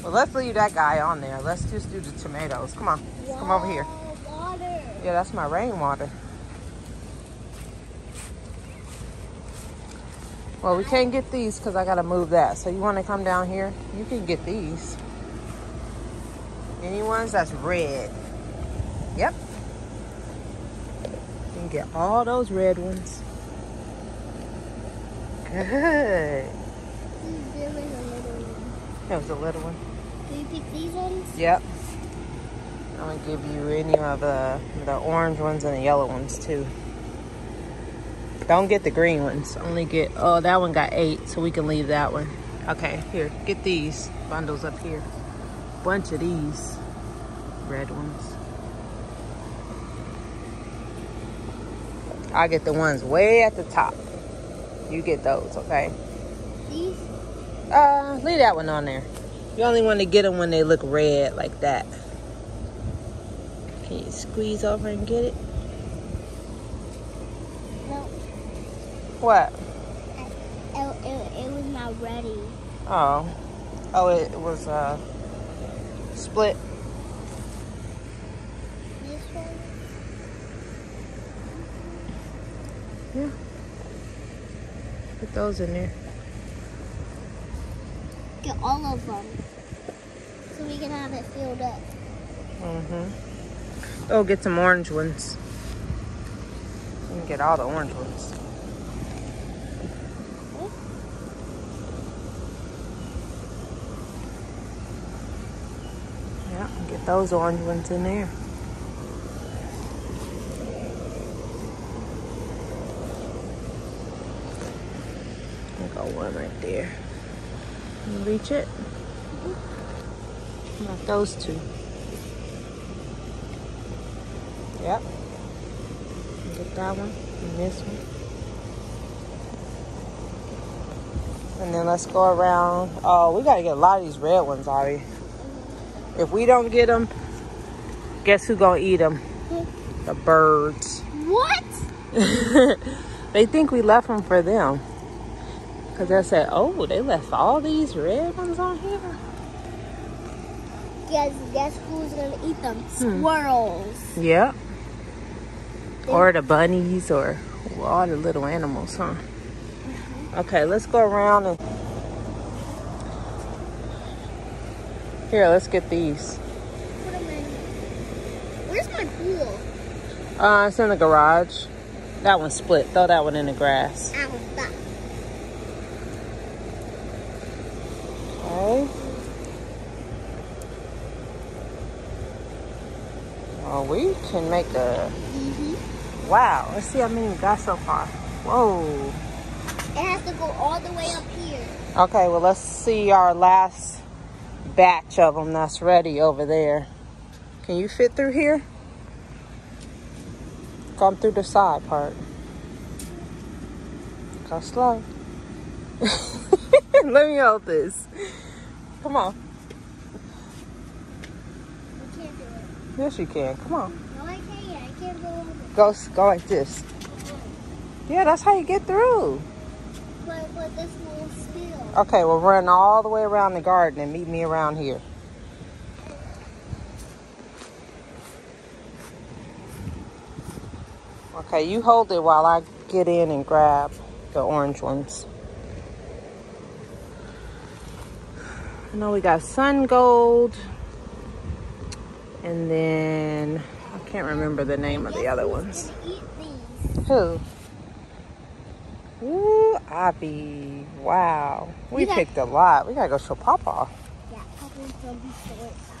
Well, let's leave that guy on there. Let's just do the tomatoes. Come on. Let's come over here. Water. Yeah, that's my rainwater. Well, we can't get these because I got to move that. So you want to come down here? You can get these. Any ones that's red. Yep. You can get all those red ones. Good. There was a little one. That was a little one. Do you pick these ones? Yep. I'm going to give you any of the orange ones and the yellow ones too. Don't get the green ones. Only get, oh, that one got 8, so we can leave that one. Okay, here, get these bundles up here. Bunch of these red ones. I get the ones way at the top. You get those, okay? These? Leave that one on there. You only want to get them when they look red like that. Can you squeeze over and get it? No. What? It was not ready. Oh. Oh, it was split. This one? Yeah. Put those in there. Get all of them. So we can have it filled up. Mm-hmm. Oh, get some orange ones. You can get all the orange ones. Yeah, get those orange ones in there. I got one right there. Can you reach it? Not those two. Yep. Get that one and this one. And then let's go around. Oh, we gotta get a lot of these red ones, Avi. If we don't get them, guess who gonna eat them? The birds. What? They think we left them for them. Because they said, oh, they left all these red ones on here. Guess who's gonna eat them? Squirrels. Yeah. Or the bunnies or all the little animals, huh? Okay, let's go around and... Here, let's get these. Where's my pool? It's in the garage. That one's split. Throw that one in the grass. Ow, that. Okay. Oh, we can make a... Wow, let's see how many we got so far. Whoa. It has to go all the way up here. Okay, well, let's see our last batch of them that's ready over there. Can you fit through here? Come through the side part. Go slow. Let me hold this. Come on. I can't do it. Yes, you can. Come on. No, I can't. I can't go over. Go like this. Yeah, that's how you get through. But this will spill. Okay, we'll run all the way around the garden and meet me around here. Okay, you hold it while I get in and grab the orange ones. I know we got sun gold. And then, I can't remember the name of the other ones. Eat these. Who? Ooh, Abby. Wow. We picked a lot. We gotta go show Papa. Yeah, Papa's gonna be so excited.